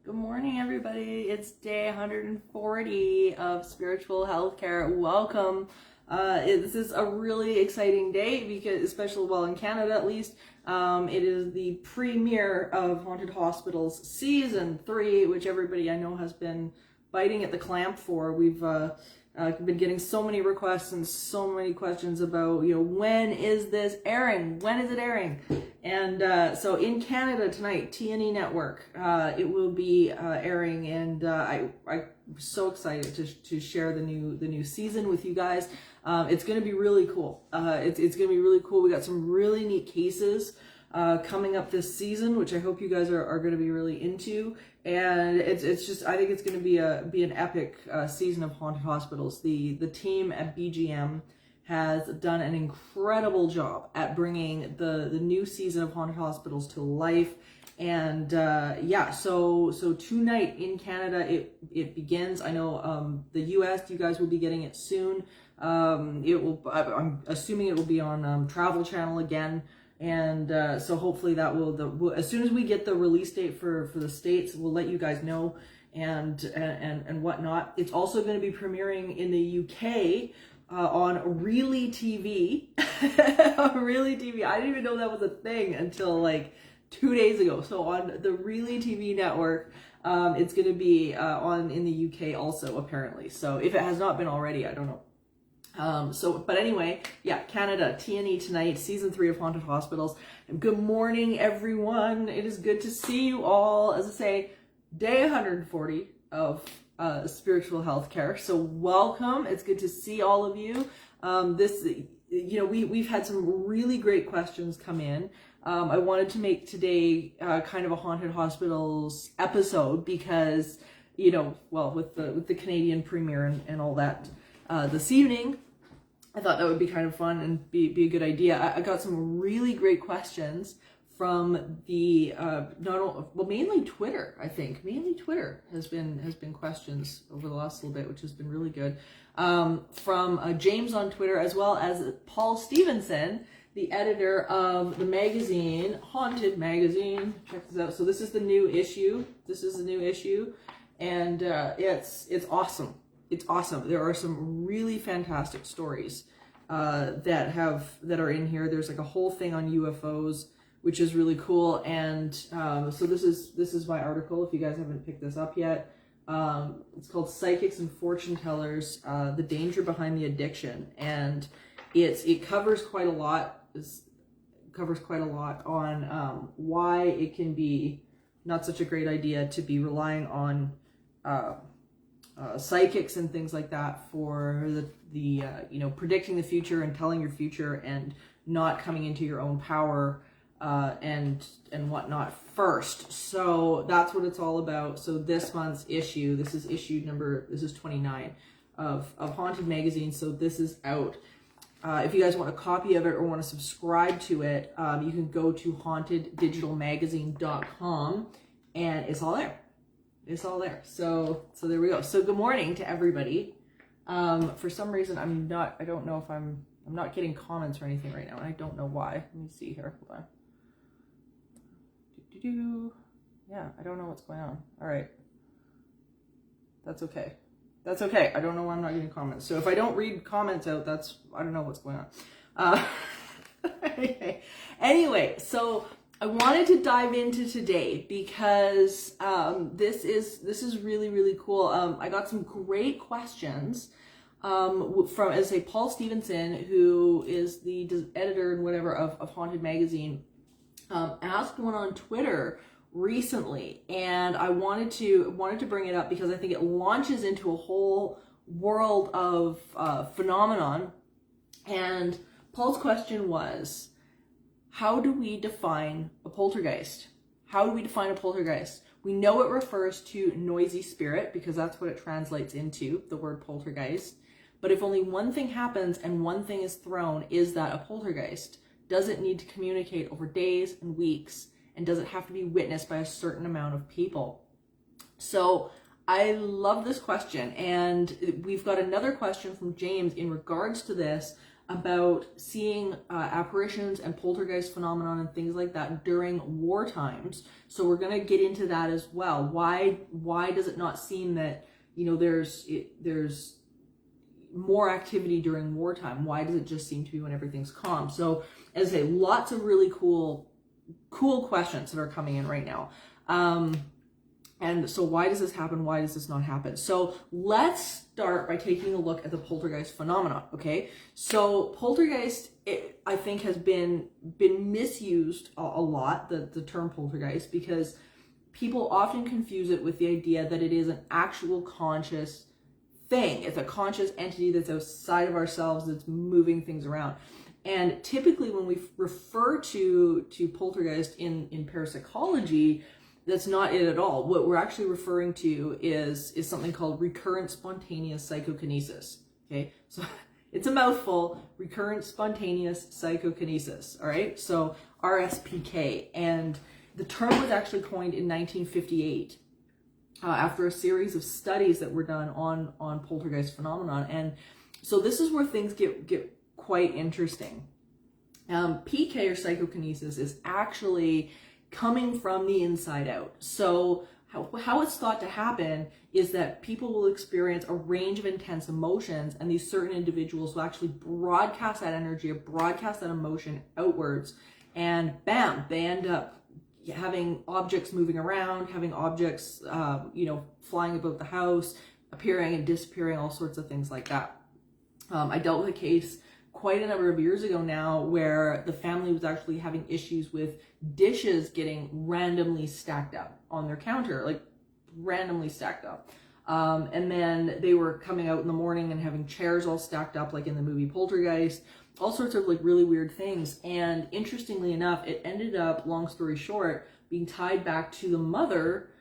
Good morning, everybody. It's day 140 of spiritual healthcare. Welcome. This is a really exciting day because, especially in Canada at least, it is the premiere of Haunted Hospitals Season 3, which everybody I know has been biting at the clamp for. We've been getting so many requests and so many questions about, when is this airing? When is it airing? And so in Canada tonight, T&E Network, it will be airing, and I'm so excited to share the new season with you guys. It's going to be really cool. It's going to be really cool. We got some really neat cases coming up this season, which I hope you guys are going to be really into. And it's just, I think it's going to be an epic season of Haunted Hospitals. The team at BGM has done an incredible job at bringing the new season of Haunted Hospitals to life. And so tonight in Canada it begins. I know the US, you guys will be getting it soon. I'm assuming it will be on Travel Channel again. And so hopefully that will as soon as we get the release date for the States, we'll let you guys know and whatnot. It's also going to be premiering in the UK on Really TV. On Really TV. I didn't even know that was a thing until like 2 days ago. So on the Really TV network, it's going to be on in the UK also, apparently. So if it has not been already, I don't know. But anyway, Canada, T&E tonight, season 3 of Haunted Hospitals. Good morning, everyone. It is good to see you all. As I say, day 140 of spiritual healthcare. So welcome. It's good to see all of you. We've had some really great questions come in. I wanted to make today kind of a Haunted Hospitals episode because, with the Canadian premiere and all that this evening, I thought that would be kind of fun and be a good idea. I got some really great questions from the mainly Twitter. I think mainly Twitter has been questions over the last little bit, which has been really good. From James on Twitter, as well as Paul Stevenson, the editor of the magazine Haunted Magazine. Check this out. So this is the new issue. And it's awesome. It's awesome. There are some really fantastic stories that are in here. There's like a whole thing on UFOs, which is really cool. And so this is my article. If you guys haven't picked this up yet, it's called "Psychics and Fortune Tellers: The Danger Behind the Addiction," and it covers quite a lot. On why it can be not such a great idea to be relying on psychics and things like that for the predicting the future and telling your future and not coming into your own power and whatnot first. So that's what it's all about. So this month's issue, this is 29 of Haunted Magazine. So this is out. If you guys want a copy of it or want to subscribe to it, you can go to haunteddigitalmagazine.com and it's all there. It's all there. So there we go. So good morning to everybody. For some reason, I'm not getting comments or anything right now, and I don't know why. Let me see here. Hold on. Yeah, I don't know what's going on. All right. That's okay. I don't know why I'm not getting comments. So if I don't read comments out, I don't know what's going on. Anyway, so I wanted to dive into today because this is really, really cool. I got some great questions from, as I say, Paul Stevenson, who is the editor and whatever of Haunted Magazine, asked one on Twitter recently, and I wanted to bring it up because I think it launches into a whole world of phenomenon. And Paul's question was, how do we define a poltergeist? How do we define a poltergeist? We know it refers to noisy spirit because that's what it translates into, the word poltergeist. But if only one thing happens and one thing is thrown, is that a poltergeist? Does it need to communicate over days and weeks? And does it have to be witnessed by a certain amount of people? So I love this question. And we've got another question from James in regards to this. about seeing apparitions and poltergeist phenomenon and things like that during war times. So we're going to get into that as well. Why does it not seem that, you know, there's more activity during wartime? Why does it just seem to be when everything's calm? So as I say, lots of really cool questions that are coming in right now. And so why does this happen? Why does this not happen? So let's start by taking a look at the poltergeist phenomenon, okay? So poltergeist, I think, has been misused a lot, the term poltergeist, because people often confuse it with the idea that it is an actual conscious thing. It's a conscious entity that's outside of ourselves, that's moving things around. And typically when we refer to poltergeist in parapsychology, that's not it at all. What we're actually referring to is something called recurrent spontaneous psychokinesis. Okay, so it's a mouthful. Recurrent spontaneous psychokinesis. All right, so RSPK, and the term was actually coined in 1958 after a series of studies that were done on poltergeist phenomenon. And so this is where things get quite interesting. PK, or psychokinesis, is actually coming from the inside out. So how it's thought to happen is that people will experience a range of intense emotions, and these certain individuals will actually broadcast that energy or broadcast that emotion outwards, and bam, they end up having objects moving around, having objects flying about the house, appearing and disappearing, all sorts of things like that. I dealt with a case quite a number of years ago now where the family was actually having issues with dishes getting randomly stacked up on their counter, like randomly stacked up. And then they were coming out in the morning and having chairs all stacked up, like in the movie Poltergeist, all sorts of like really weird things. And interestingly enough, it ended up, long story short, being tied back to the mother,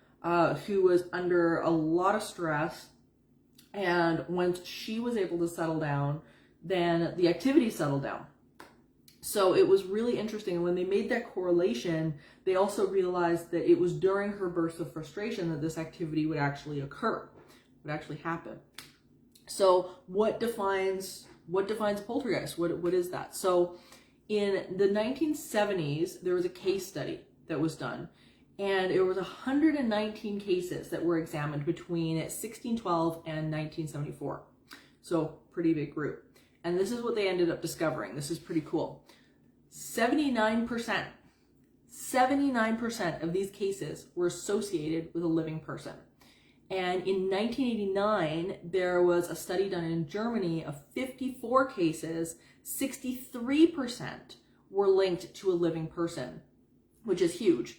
who was under a lot of stress. And once she was able to settle down, then the activity settled down. So it was really interesting. And when they made that correlation, they also realized that it was during her burst of frustration that this activity would actually occur, would actually happen. So what defines poltergeist? What is that? So in the 1970s, there was a case study that was done, and it was 119 cases that were examined between 1612 and 1974. So pretty big group. And this is what they ended up discovering. This is pretty cool. 79% of these cases were associated with a living person. And in 1989, there was a study done in Germany of 54 cases. 63% were linked to a living person, which is huge.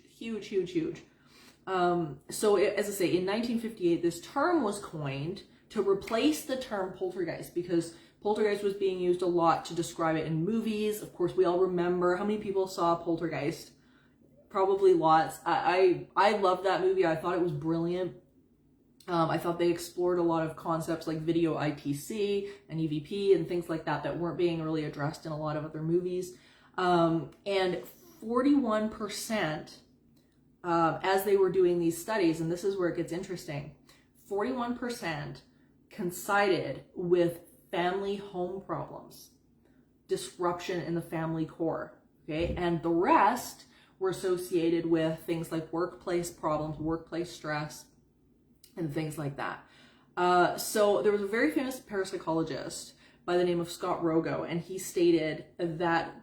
So as I say, in 1958, this term was coined to replace the term poltergeist, because poltergeist was being used a lot to describe it in movies. Of course, we all remember. How many people saw Poltergeist? Probably lots. I love that movie. I thought it was brilliant. I thought they explored a lot of concepts like video ITC and EVP and things like that that weren't being really addressed in a lot of other movies. And 41%, as they were doing these studies, and this is where it gets interesting, 41% coincided with family home problems, disruption in the family core, okay? And the rest were associated with things like workplace problems, workplace stress, and things like that. So there was a very famous parapsychologist by the name of Scott Rogo, and he stated that,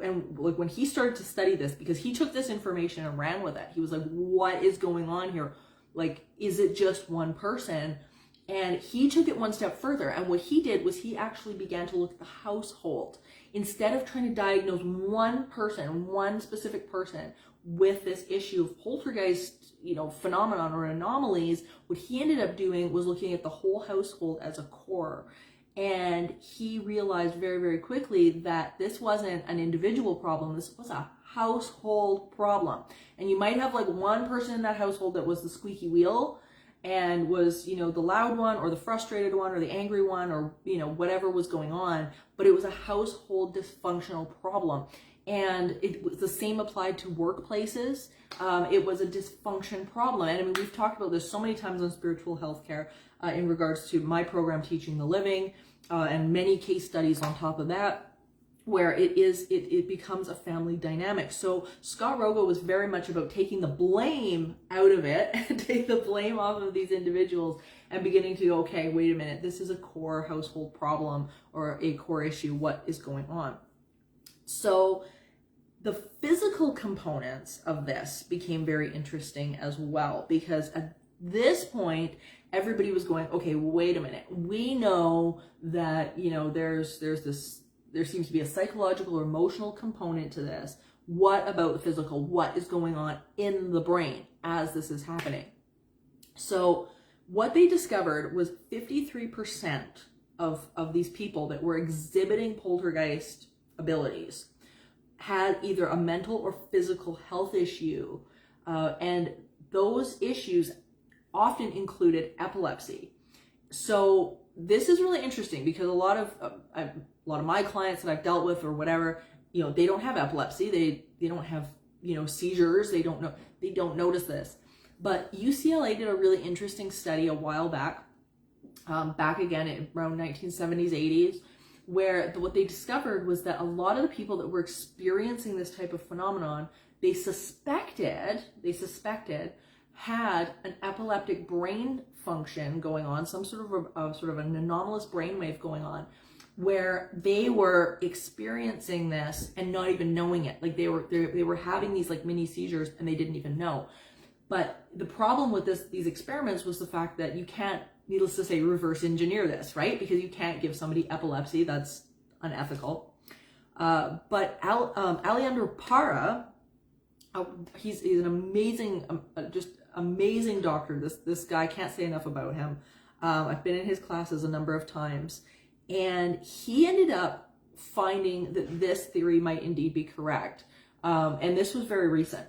and like when he started to study this, because he took this information and ran with it, he was like, what is going on here? Like, is it just one person? And he took it one step further. And what he did was he actually began to look at the household. Instead of trying to diagnose one person, one specific person with this issue of poltergeist, phenomenon or anomalies, what he ended up doing was looking at the whole household as a core. And he realized very, very quickly that this wasn't an individual problem. This was a household problem. And you might have like one person in that household that was the squeaky wheel, and was, the loud one or the frustrated one or the angry one or, whatever was going on, but it was a household dysfunctional problem. And it was the same applied to workplaces. It was a dysfunction problem. And I mean, we've talked about this so many times on spiritual healthcare in regards to my program, Teaching the Living, and many case studies on top of that, where it becomes a family dynamic. So Scott Rogo was very much about taking the blame out of it and take the blame off of these individuals and beginning to go, okay, wait a minute, this is a core household problem or a core issue. What is going on? So the physical components of this became very interesting as well, because at this point, everybody was going, okay, wait a minute. We know that, you know, there seems to be a psychological or emotional component to this. What about the physical? What is going on in the brain as this is happening? So what they discovered was 53% of these people that were exhibiting poltergeist abilities had either a mental or physical health issue, and those issues often included epilepsy. So this is really interesting because a lot of my clients that I've dealt with or whatever, you know, they don't have epilepsy, they don't have, you know, seizures, they don't notice this. But UCLA did a really interesting study a while back, back again in around 1970s, 80s, where what they discovered was that a lot of the people that were experiencing this type of phenomenon, they suspected had an epileptic brain function going on, some sort of an anomalous brainwave going on, where they were experiencing this and not even knowing it. Like they were having these like mini seizures and they didn't even know. But the problem with these experiments was the fact that you can't, needless to say, reverse engineer this, right? Because you can't give somebody epilepsy. That's unethical. But Alejandro Para, he's an amazing, just amazing doctor. This guy, can't say enough about him. I've been in his classes a number of times, and he ended up finding that this theory might indeed be correct. And this was very recent.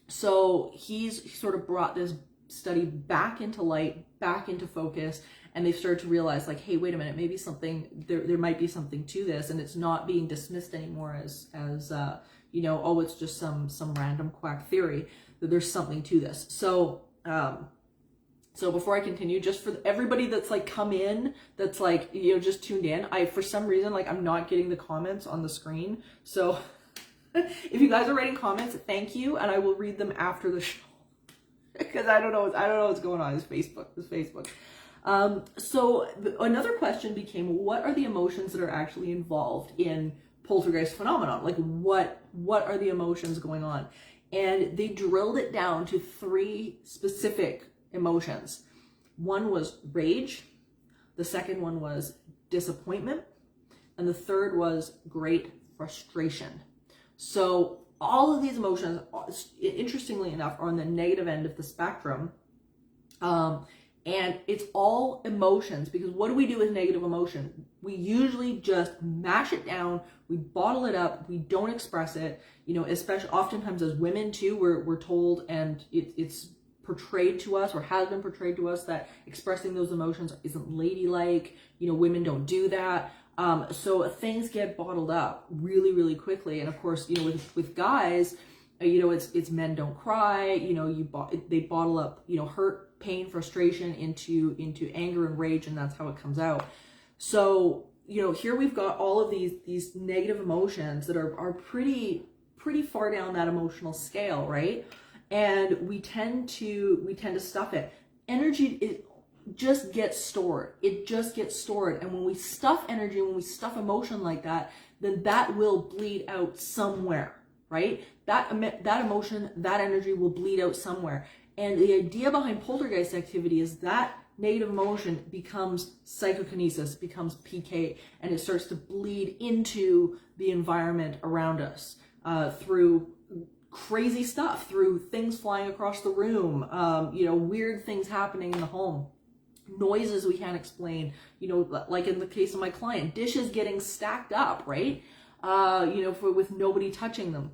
So he sort of brought this study back into light, back into focus, and they've started to realize, like, hey, wait a minute, maybe there might be something to this, and it's not being dismissed anymore as you know, oh, it's just some random quack theory, that there's something to this. So so before I continue, just for everybody that's like come in, that's like, you know, just tuned in, for some reason, like, I'm not getting the comments on the screen. So if you guys are writing comments, thank you, and I will read them after the show. Because I don't know what's going on. It's Facebook. So another question became, what are the emotions that are actually involved in poltergeist phenomenon? Like, what are the emotions going on? And they drilled it down to 3 specific emotions. One was rage, the second one was disappointment, and the third was great frustration. So all of these emotions, interestingly enough, are on the negative end of the spectrum. And it's all emotions, because what do we do with negative emotion? We usually just mash it down, we bottle it up, we don't express it, you know, especially oftentimes as women too, we're told, and it's portrayed to us, or has been portrayed to us, that expressing those emotions isn't ladylike, you know, women don't do that. So things get bottled up really, really quickly. And of course, you know, with guys, you know, it's men don't cry, you know, they bottle up, you know, hurt, pain, frustration into anger and rage, and that's how it comes out. So, you know, here we've got all of these negative emotions that are pretty far down that emotional scale, right? And we tend to stuff it. Energy just gets stored. It just gets stored. And when we stuff energy, when we stuff emotion like that, then that will bleed out somewhere, right? That emotion, that energy will bleed out somewhere. And the idea behind poltergeist activity is that negative emotion becomes psychokinesis, becomes PK, and it starts to bleed into the environment around us through crazy stuff, through things flying across the room, you know, weird things happening in the home, noises we can't explain, you know, like in the case of my client, dishes getting stacked up, right? You know, with nobody touching them.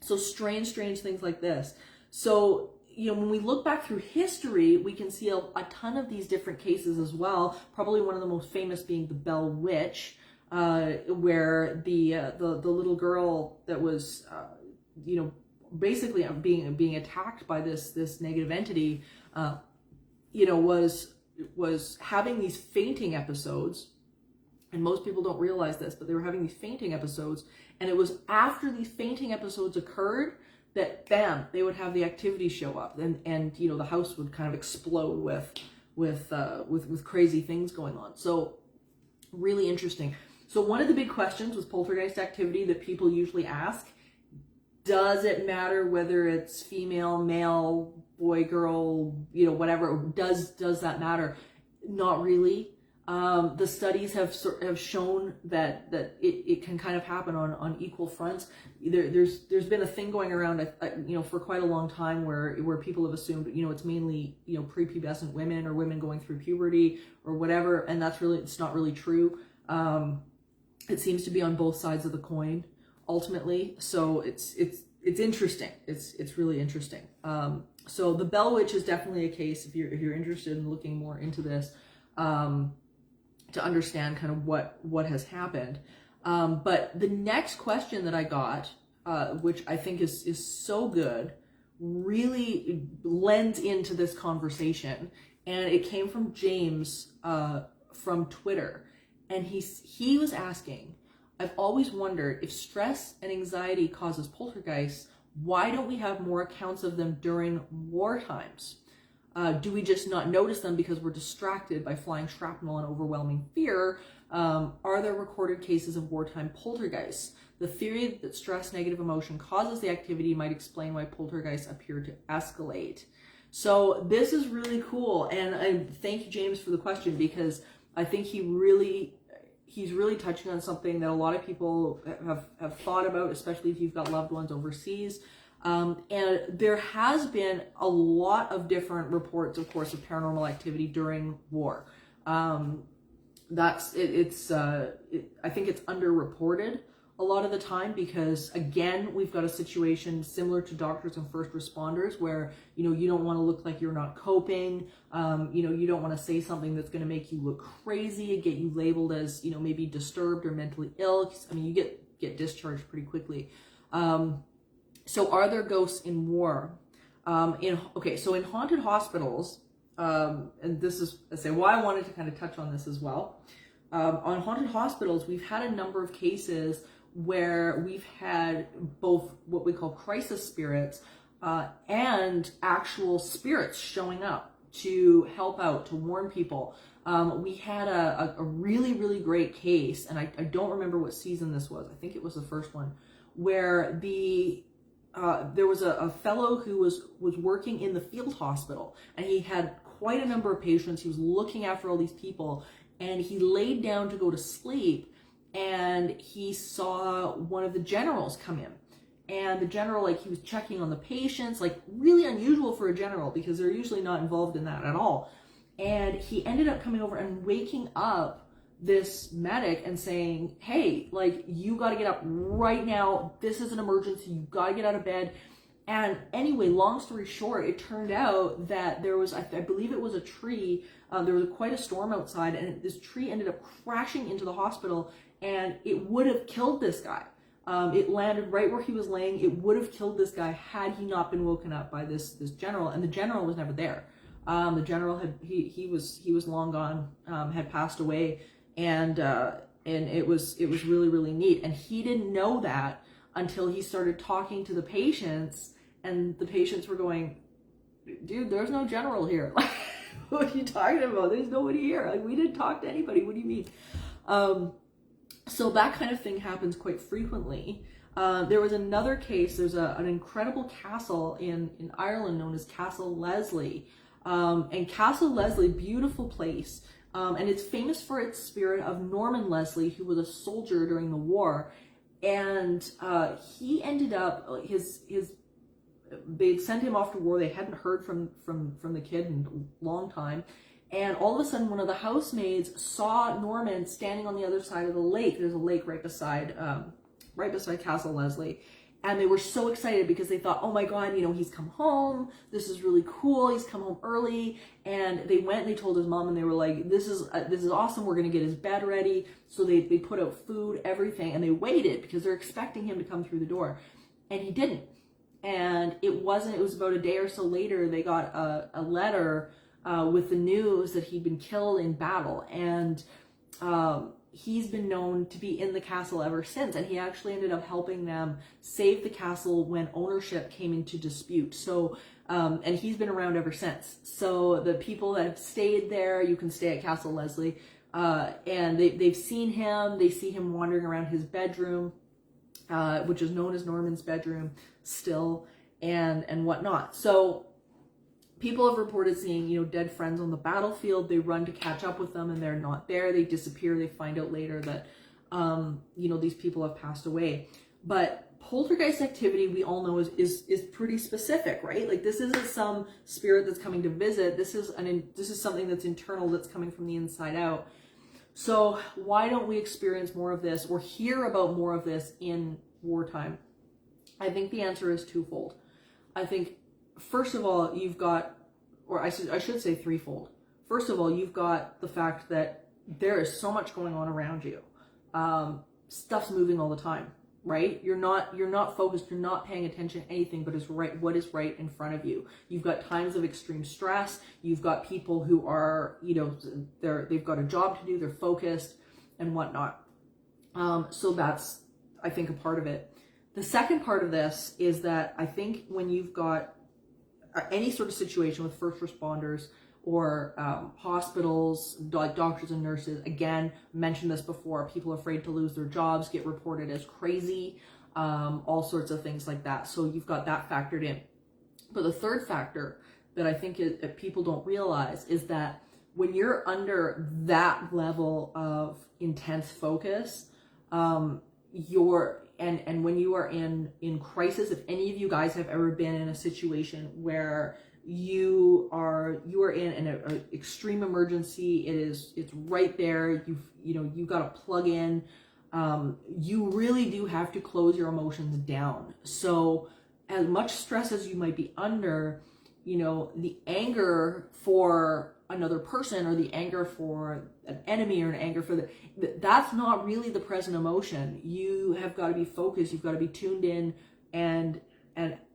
So strange things like this. So, you know, when we look back through history, we can see a ton of these different cases as well. Probably one of the most famous being the Bell Witch, where the little girl that was, basically being attacked by this negative entity, was having these fainting episodes. And most people don't realize this, but they were having these fainting episodes. And it was after these fainting episodes occurred that, bam, they would have the activity show up, and the house would kind of explode with crazy things going on. So really interesting. So one of the big questions with poltergeist activity that people usually ask: does it matter whether it's female, male, boy, girl, whatever? Does that matter? Not really. The studies have shown that it can kind of happen on equal fronts. There's been a thing going around, for quite a long time where people have assumed, it's mainly, prepubescent women or women going through puberty or whatever, and it's not really true. It seems to be on both sides of the coin ultimately. So it's interesting. It's really interesting. So the Bell Witch is definitely a case if you're interested in looking more into this. To understand kind of what has happened. But the next question that I got, which I think is so good, really lends into this conversation. And it came from James from Twitter. And he was asking, I've always wondered, if stress and anxiety causes poltergeists, why don't we have more accounts of them during war times? Do we just not notice them because we're distracted by flying shrapnel and overwhelming fear? Are there recorded cases of wartime poltergeists? The theory that stress, negative emotion causes the activity might explain why poltergeists appear to escalate. So this is really cool. And I thank you, James, for the question, because I think he's really touching on something that a lot of people have thought about, especially if you've got loved ones overseas. And there has been a lot of different reports, of course, of paranormal activity during war. I think it's underreported a lot of the time because, again, we've got a situation similar to doctors and first responders where, you don't want to look like you're not coping. You don't want to say something that's going to make you look crazy and get you labeled as, maybe disturbed or mentally ill. I mean, you get discharged pretty quickly. So are there ghosts in war? So in haunted hospitals, and this is why I wanted to kind of touch on this as well. On haunted hospitals, we've had a number of cases where we've had both what we call crisis spirits and actual spirits showing up to help out, to warn people. We had a really, really great case, and I don't remember what season this was. I think it was the first one, where there was a fellow who was working in the field hospital, and he had quite a number of patients. He was looking after all these people, and he laid down to go to sleep, and he saw one of the generals come in. And the general, he was checking on the patients, really unusual for a general because they're usually not involved in that at all. And he ended up coming over and waking up this medic and saying, hey, you got to get up right now. This is an emergency. You got to get out of bed. And anyway, long story short, it turned out that there was, I believe it was a tree. There was quite a storm outside, and this tree ended up crashing into the hospital, and it would have killed this guy. It landed right where he was laying. It would have killed this guy had he not been woken up by this general, and the general was never there. The general he was long gone, had passed away. And it was really, really neat. And he didn't know that until he started talking to the patients, and the patients were going, dude, there's no general here. What are you talking about? There's nobody here. We didn't talk to anybody. What do you mean? So that kind of thing happens quite frequently. There was another case. There's an incredible castle in Ireland known as Castle Leslie. And Castle Leslie, beautiful place. And it's famous for its spirit of Norman Leslie, who was a soldier during the war. And he ended up, they'd sent him off to war. They hadn't heard from the kid in a long time. And all of a sudden, one of the housemaids saw Norman standing on the other side of the lake. There's a lake right beside Castle Leslie. And they were so excited because they thought, oh my God, he's come home. This is really cool. He's come home early. And they went and they told his mom, and they were like, this is awesome. We're going to get his bed ready. So they put out food, everything. And they waited because they're expecting him to come through the door. And he didn't. And it was about a day or so later, they got a letter with the news that he'd been killed in battle. And he's been known to be in the castle ever since, and he actually ended up helping them save the castle when ownership came into dispute. So, and he's been around ever since. So the people that have stayed there, you can stay at Castle Leslie, and they've seen him. They see him wandering around his bedroom, which is known as Norman's bedroom still, and whatnot. So people have reported seeing, dead friends on the battlefield. They run to catch up with them and they're not there. They disappear. They find out later that, these people have passed away. But poltergeist activity, we all know, is pretty specific, right? Like, this isn't some spirit that's coming to visit. This is something that's internal, that's coming from the inside out. So why don't we experience more of this or hear about more of this in wartime? I think the answer is twofold. I think, first of all, you've got, or I should say threefold. First of all, you've got the fact that there is so much going on around you. Stuff's moving all the time, right? You're not focused. You're not paying attention to anything but what is right in front of you. You've got times of extreme stress. You've got people who are, they've got a job to do. They're focused and whatnot. So that's, I think, a part of it. The second part of this is that I think when you've got any sort of situation with first responders or hospitals, like doctors and nurses, again, mentioned this before, people afraid to lose their jobs get reported as crazy, all sorts of things like that. So you've got that factored in. But the third factor that I think that people don't realize is that when you're under that level of intense focus, and when you are in crisis, if any of you guys have ever been in a situation where you are in an extreme emergency, it's right there, you've got to plug in, you really do have to close your emotions down. So as much stress as you might be under, the anger for another person or the anger for an enemy or an anger for that's not really the present emotion. You have got to be focused. You've got to be tuned in and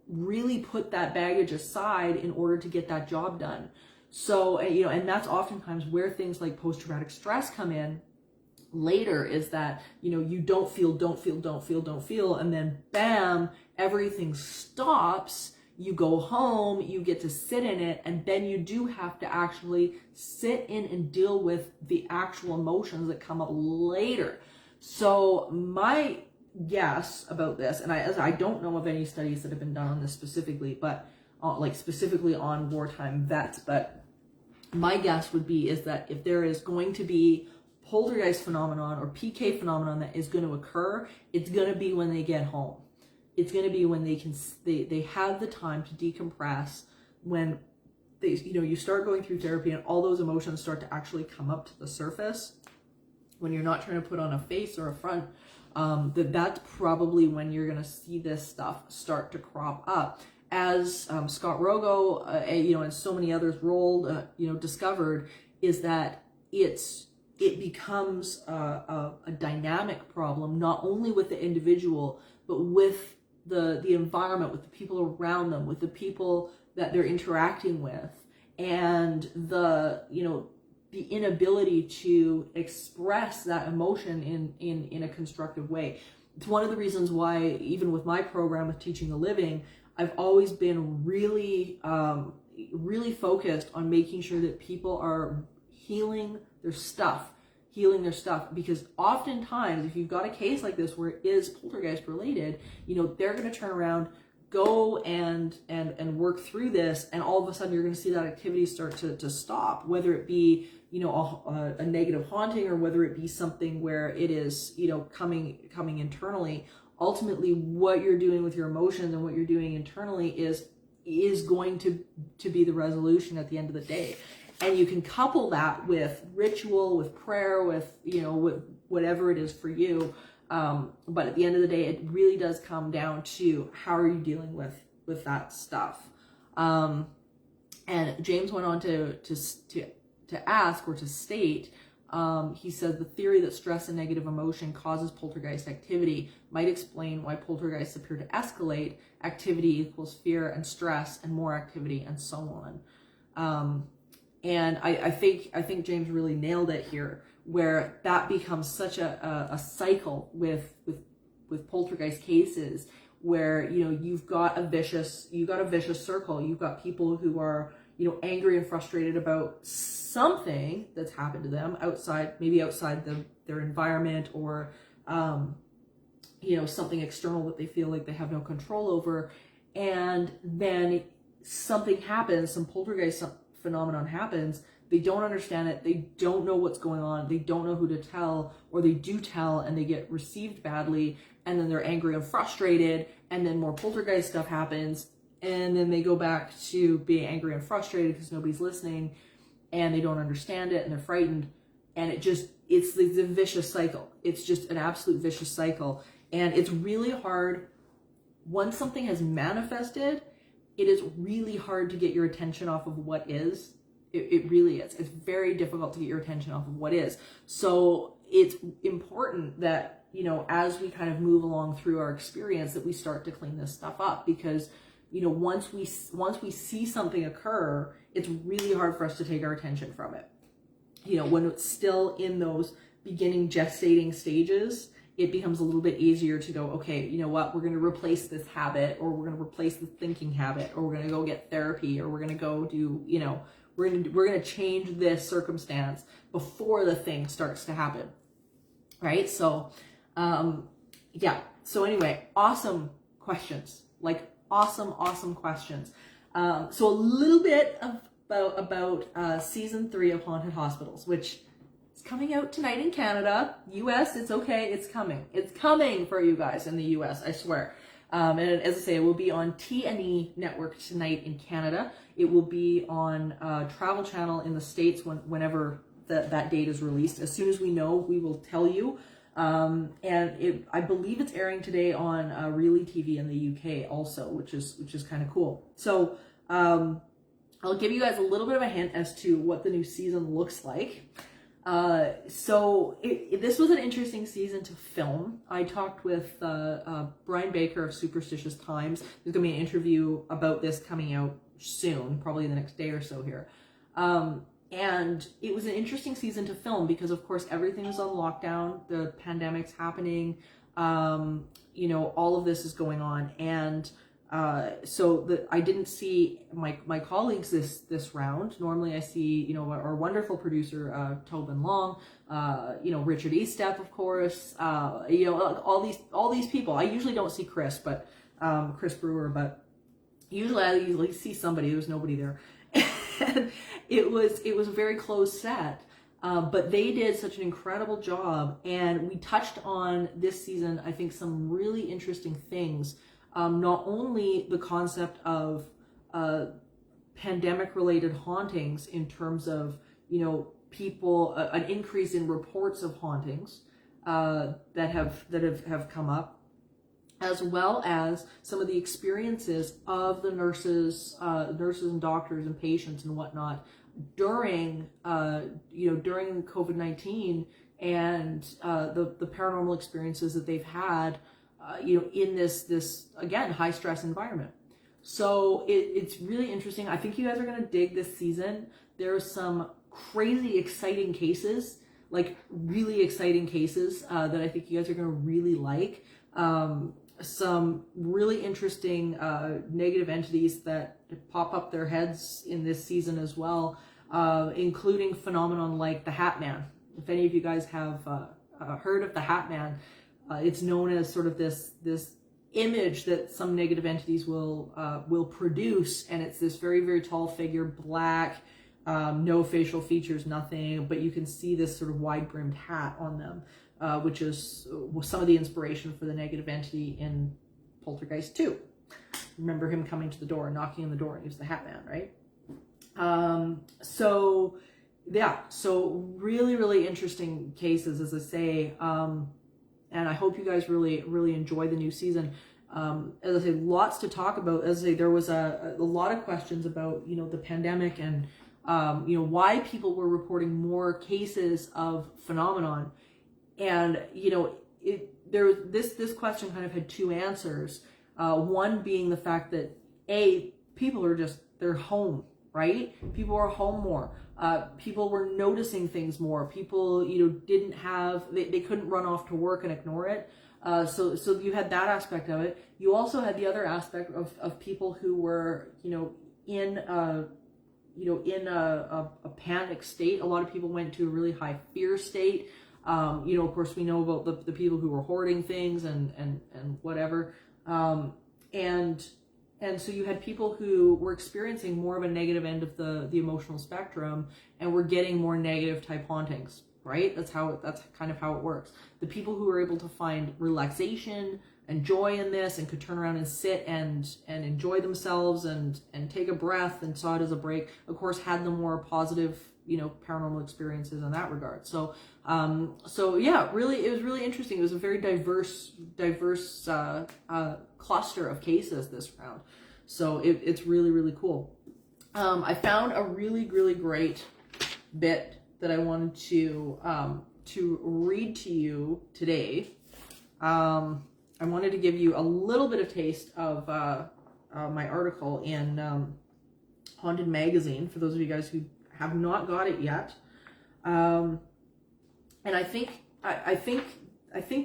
really put that baggage aside in order to get that job done. So, and that's oftentimes where things like post-traumatic stress come in later, is that, you don't feel, and then bam, everything stops. You go home, you get to sit in it, and then you do have to actually sit in and deal with the actual emotions that come up later. So my guess about this, and I don't know of any studies that have been done on this specifically, but specifically on wartime vets, but my guess would be is that if there is going to be poltergeist phenomenon or PK phenomenon that is going to occur, it's going to be when they get home. It's going to be when they have the time to decompress, when they, you start going through therapy and all those emotions start to actually come up to the surface, when you're not trying to put on a face or a front, that's probably when you're going to see this stuff start to crop up. As Scott Rogo, and so many others discovered, is that it becomes a dynamic problem, not only with the individual, but with the environment, with the people around them, with the people that they're interacting with, and the inability to express that emotion in a constructive way. It's one of the reasons why, even with my program with Teaching the Living, I've always been really focused on making sure that people are healing their stuff, because oftentimes if you've got a case like this where it is poltergeist related, they're going to turn around, go and work through this, and all of a sudden you're going to see that activity start to stop, whether it be a negative haunting, or whether it be something where it is coming internally. Ultimately, what you're doing with your emotions and what you're doing internally is going to be the resolution at the end of the day. And you can couple that with ritual, with prayer, with with whatever it is for you, But at the end of the day, it really does come down to how are you dealing with that stuff. And James went on to ask, or to state, he said the theory that stress and negative emotion causes poltergeist activity might explain why poltergeists appear to escalate. Activity equals fear and stress and more activity and so on. And I think James really nailed it here, where that becomes such a cycle with poltergeist cases, where, you know, you've got a vicious circle. You've got people who are, you know, angry and frustrated about something that's happened to them outside their environment, or you know, something external that they feel like they have no control over, and then something happens, some poltergeist phenomenon happens. They don't understand it. They don't know what's going on. They don't know who to tell, or they do tell and they get received badly, and then they're angry and frustrated, and then more poltergeist stuff happens, and then they go back to being angry and frustrated because nobody's listening, and they don't understand it, and they're frightened, and it's a vicious cycle. It's just an absolute vicious cycle, and it's really hard. Once something has manifested, it is really hard to get your attention off of what is. It really is. It's very difficult to get your attention off of what is. So it's important that, you know, as we kind of move along through our experience, that we start to clean this stuff up, because, you know, once we see something occur, it's really hard for us to take our attention from it. You know, when it's still in those beginning gestating stages, it becomes a little bit easier to go, okay, you know what, we're going to replace this habit, or we're going to replace the thinking habit, or we're going to go get therapy, or we're going to go do, you know, we're going to change this circumstance before the thing starts to happen, right? So, yeah. So anyway, awesome questions, like awesome questions. So a little bit about season 3 of Haunted Hospitals, which is coming out tonight in Canada. US, it's okay. It's coming. It's coming for you guys in the US, I swear. And as I say, it will be on T&E network tonight in Canada. It will be on Travel Channel in the States whenever that date is released. As soon as we know, we will tell you. And I believe it's airing today on Really TV in the UK also, which is kind of cool. So I'll give you guys a little bit of a hint as to what the new season looks like. So this was an interesting season to film. I talked with Brian Baker of Superstitious Times. There's going to be an interview about this coming out soon, probably the next day or so here. And it was an interesting season to film because, of course, everything is on lockdown. The pandemic's happening. You know, all of this is going on. And so I didn't see my colleagues this round. Normally I see, you know, our wonderful producer, Tobin Long, you know, Richard Estep, of course, you know, all these people. I usually don't see Chris, but Chris Brewer, but usually I usually see somebody. There was nobody there. And it was a very close set. But they did such an incredible job, and we touched on this season, I think, some really interesting things. Not only the concept of pandemic-related hauntings in terms of, you know, people, an increase in reports of hauntings that have come up, as well as some of the experiences of the nurses and doctors and patients and whatnot during during COVID-19 and the paranormal experiences that they've had. You know, in this again, high stress environment. So it's really interesting. I think you guys are going to dig this season. There's some crazy exciting cases, like really exciting cases that I think you guys are going to really like. Some really interesting negative entities that pop up their heads in this season as well, including phenomenon like the Hat Man. If any of you guys have heard of the Hat Man, it's known as sort of this image that some negative entities will produce, and it's this very, very tall figure, black, no facial features, nothing, but you can see this sort of wide-brimmed hat on them, which is some of the inspiration for the negative entity in Poltergeist 2. Remember him coming to the door, knocking on the door, and he was the Hat Man, right? So yeah, so really, really interesting cases, as I say. And I hope you guys really enjoy the new season. As I say, lots to talk about. As I say, there was a lot of questions about, the pandemic and, why people were reporting more cases of phenomenon. And, this question kind of had two answers. One being the fact that people are they're home, right? People are home more. People were noticing things more. People, didn't have, they couldn't run off to work and ignore it. So you had that aspect of it. You also had the other aspect of people who were, in a panic state. A lot of people went to a really high fear state. Of course we know about the people who were hoarding things and whatever. And so you had people who were experiencing more of a negative end of the emotional spectrum and were getting more negative type hauntings, right? That's kind of how it works. The people who were able to find relaxation and joy in this and could turn around and sit and enjoy themselves and take a breath and saw it as a break, of course, had the more positive, paranormal experiences in that regard. So yeah, really, it was really interesting. It was a very diverse cluster of cases this round. So it's really cool. I found a really great bit that I wanted to read to you today. I wanted to give you a little bit of taste of my article in Haunted Magazine for those of you guys who have not got it yet. And I think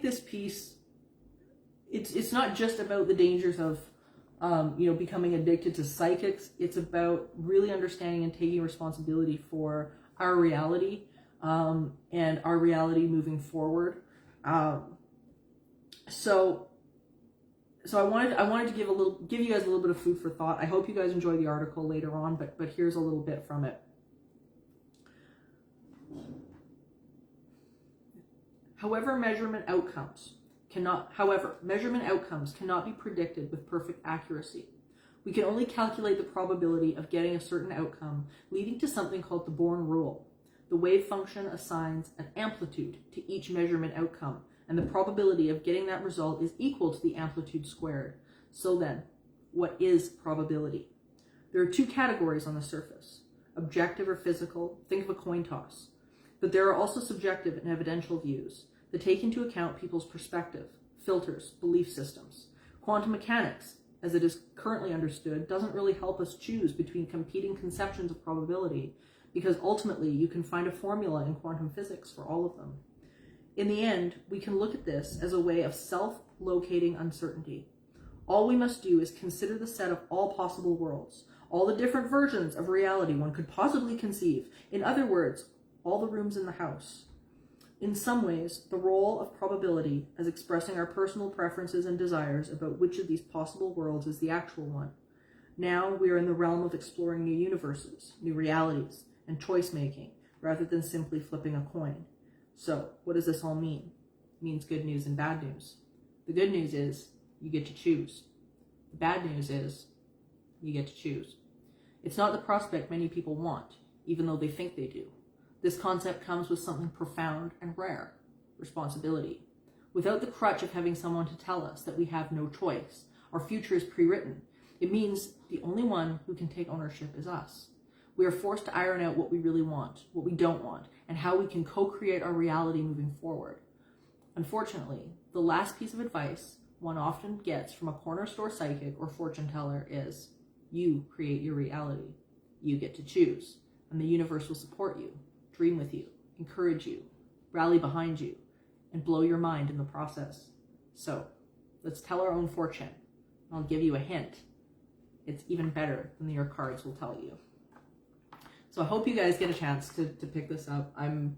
this piece, it's not just about the dangers of becoming addicted to psychics. It's about really understanding and taking responsibility for our reality and our reality moving forward. So I wanted to give you guys a little bit of food for thought. I hope you guys enjoy the article later on, but here's a little bit from it. However, measurement outcomes cannot be predicted with perfect accuracy. We can only calculate the probability of getting a certain outcome, leading to something called the Born rule. The wave function assigns an amplitude to each measurement outcome, and the probability of getting that result is equal to the amplitude squared. So then, what is probability? There are two categories on the surface: objective or physical. Think of a coin toss. But there are also subjective and evidential views that take into account people's perspective, filters, belief systems. Quantum mechanics, as it is currently understood, doesn't really help us choose between competing conceptions of probability, because ultimately you can find a formula in quantum physics for all of them. In the end, we can look at this as a way of self-locating uncertainty. All we must do is consider the set of all possible worlds, all the different versions of reality one could possibly conceive. In other words, all the rooms in the house. In some ways, the role of probability as expressing our personal preferences and desires about which of these possible worlds is the actual one. Now we are in the realm of exploring new universes, new realities, and choice-making, rather than simply flipping a coin. So, what does this all mean? It means good news and bad news. The good news is, you get to choose. The bad news is, you get to choose. It's not the prospect many people want, even though they think they do. This concept comes with something profound and rare: responsibility. Without the crutch of having someone to tell us that we have no choice, our future is pre-written, it means the only one who can take ownership is us. We are forced to iron out what we really want, what we don't want, and how we can co-create our reality moving forward. Unfortunately, the last piece of advice one often gets from a corner store psychic or fortune teller is, you create your reality. You get to choose, and the universe will support you, dream with you, encourage you, rally behind you, and blow your mind in the process. So, let's tell our own fortune. I'll give you a hint. It's even better than your cards will tell you. So I hope you guys get a chance to pick this up. I'm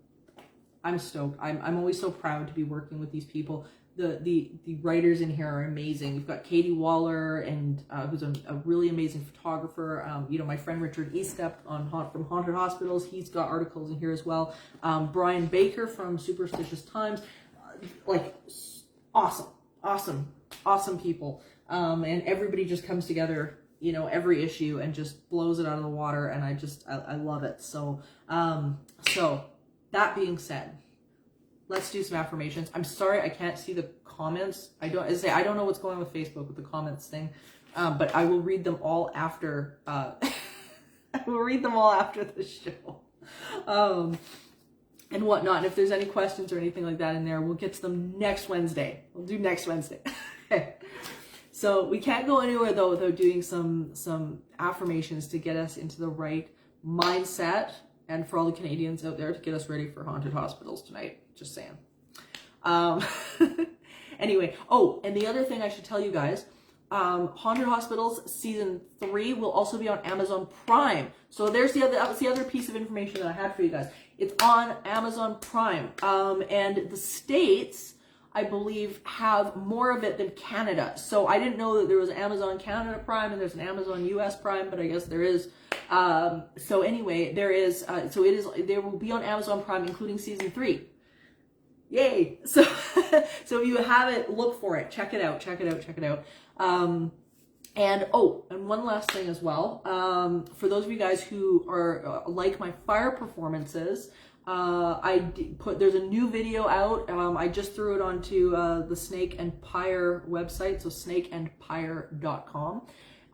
stoked. I'm always so proud to be working with these people. The writers in here are amazing. We've got Katie Waller, and who's a really amazing photographer. My friend Richard Estep from Haunted Hospitals, he's got articles in here as well. Brian Baker from Superstitious Times, awesome people. And everybody just comes together, every issue and just blows it out of the water, and I love it. So that being said, let's do some affirmations. I'm sorry I can't see the comments. I don't know what's going on with Facebook with the comments thing, but I will read them all after. I will read them all after the show, and whatnot. And if there's any questions or anything like that in there, we'll get to them next Wednesday. We'll do next Wednesday. Okay. So we can't go anywhere though without doing some affirmations to get us into the right mindset, and for all the Canadians out there to get us ready for haunted hospitals tonight. Just saying. Anyway, oh, and the other thing I should tell you guys, Haunted Hospitals season 3 will also be on Amazon Prime. So there's that was the other piece of information that I had for you guys. It's on Amazon Prime, and the States, I believe, have more of it than Canada. So I didn't know that there was an Amazon Canada Prime and there's an Amazon US Prime, but I guess there is. So anyway, there is. So it is. There will be on Amazon Prime, including season 3. Yay! So, so if you have it, look for it. Check it out. Check it out. Check it out. And one last thing as well. For those of you guys who are like my fire performances, there's a new video out. I just threw it onto the Snake and Pyre website, so snakeandpyre.com.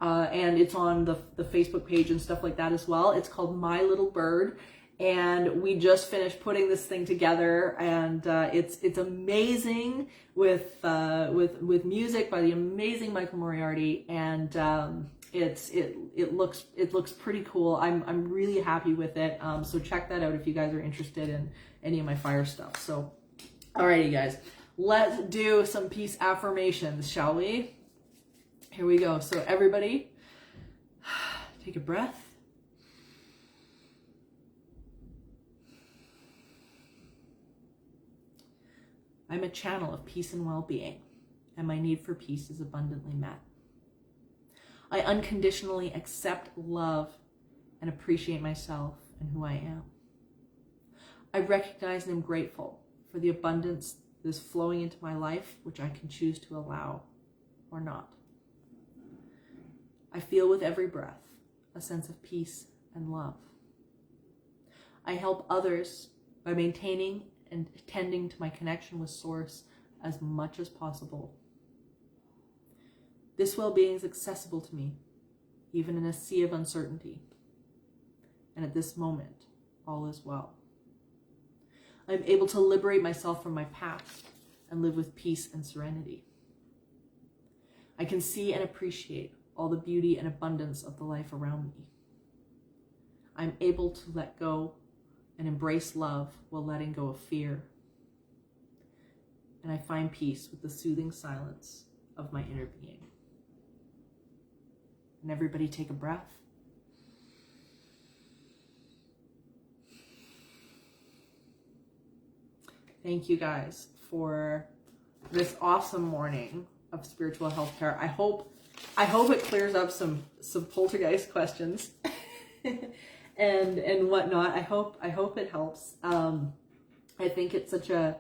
And it's on the Facebook page and stuff like that as well. It's called My Little Bird. And we just finished putting this thing together, and it's amazing with music by the amazing Michael Moriarty, and it looks pretty cool. I'm really happy with it. So check that out if you guys are interested in any of my fire stuff. So, alrighty guys, let's do some peace affirmations, shall we? Here we go. So everybody, take a breath. I'm a channel of peace and well-being, and my need for peace is abundantly met. I unconditionally accept, love, and appreciate myself and who I am. I recognize and am grateful for the abundance that is flowing into my life, which I can choose to allow or not. I feel with every breath a sense of peace and love. I help others by maintaining and tending to my connection with Source as much as possible. This well-being is accessible to me, even in a sea of uncertainty. And at this moment, all is well. I'm able to liberate myself from my past and live with peace and serenity. I can see and appreciate all the beauty and abundance of the life around me. I'm able to let go and embrace love while letting go of fear. And I find peace with the soothing silence of my inner being. And everybody take a breath. Thank you guys for this awesome morning of spiritual health care. I hope it clears up some poltergeist questions. And whatnot. I hope it helps. I think it's such a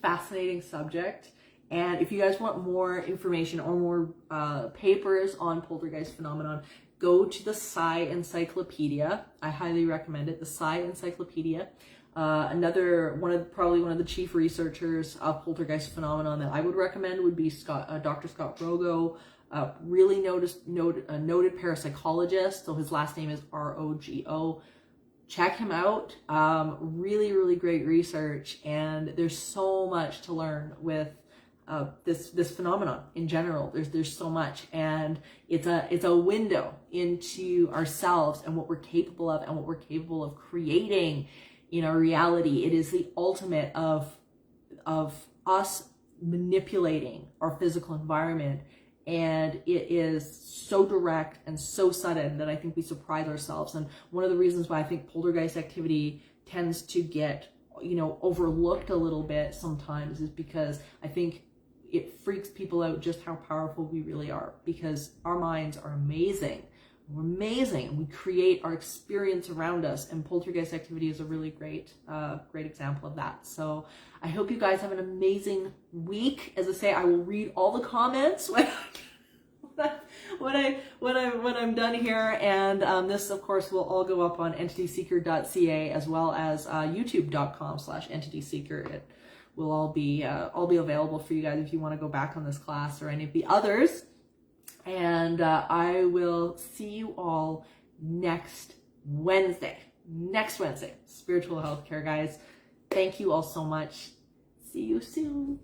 fascinating subject. And if you guys want more information or more papers on poltergeist phenomenon, go to the Psy Encyclopedia. I highly recommend it. The Psy Encyclopedia. Probably one of the chief researchers of poltergeist phenomenon that I would recommend would be Dr. Scott Rogo. Really noted parapsychologist, so his last name is Rogo. Check him out. Really, really great research, and there's so much to learn with this phenomenon in general. There's so much, and it's a window into ourselves and what we're capable of and what we're capable of creating in our reality. It is the ultimate of us manipulating our physical environment. And it is so direct and so sudden that I think we surprise ourselves. And one of the reasons why I think poltergeist activity tends to get, overlooked a little bit sometimes is because I think it freaks people out just how powerful we really are, because our minds are amazing. We're amazing, and we create our experience around us, and poltergeist activity is a really great example of that. So I hope you guys have an amazing week. As I say, I will read all the comments when I'm done here, and this of course will all go up on entityseeker.ca as well as youtube.com/entityseeker. It will all be available for you guys if you want to go back on this class or any of the others. And I will see you all next Wednesday. Spiritual healthcare, guys. Thank you all so much. See you soon.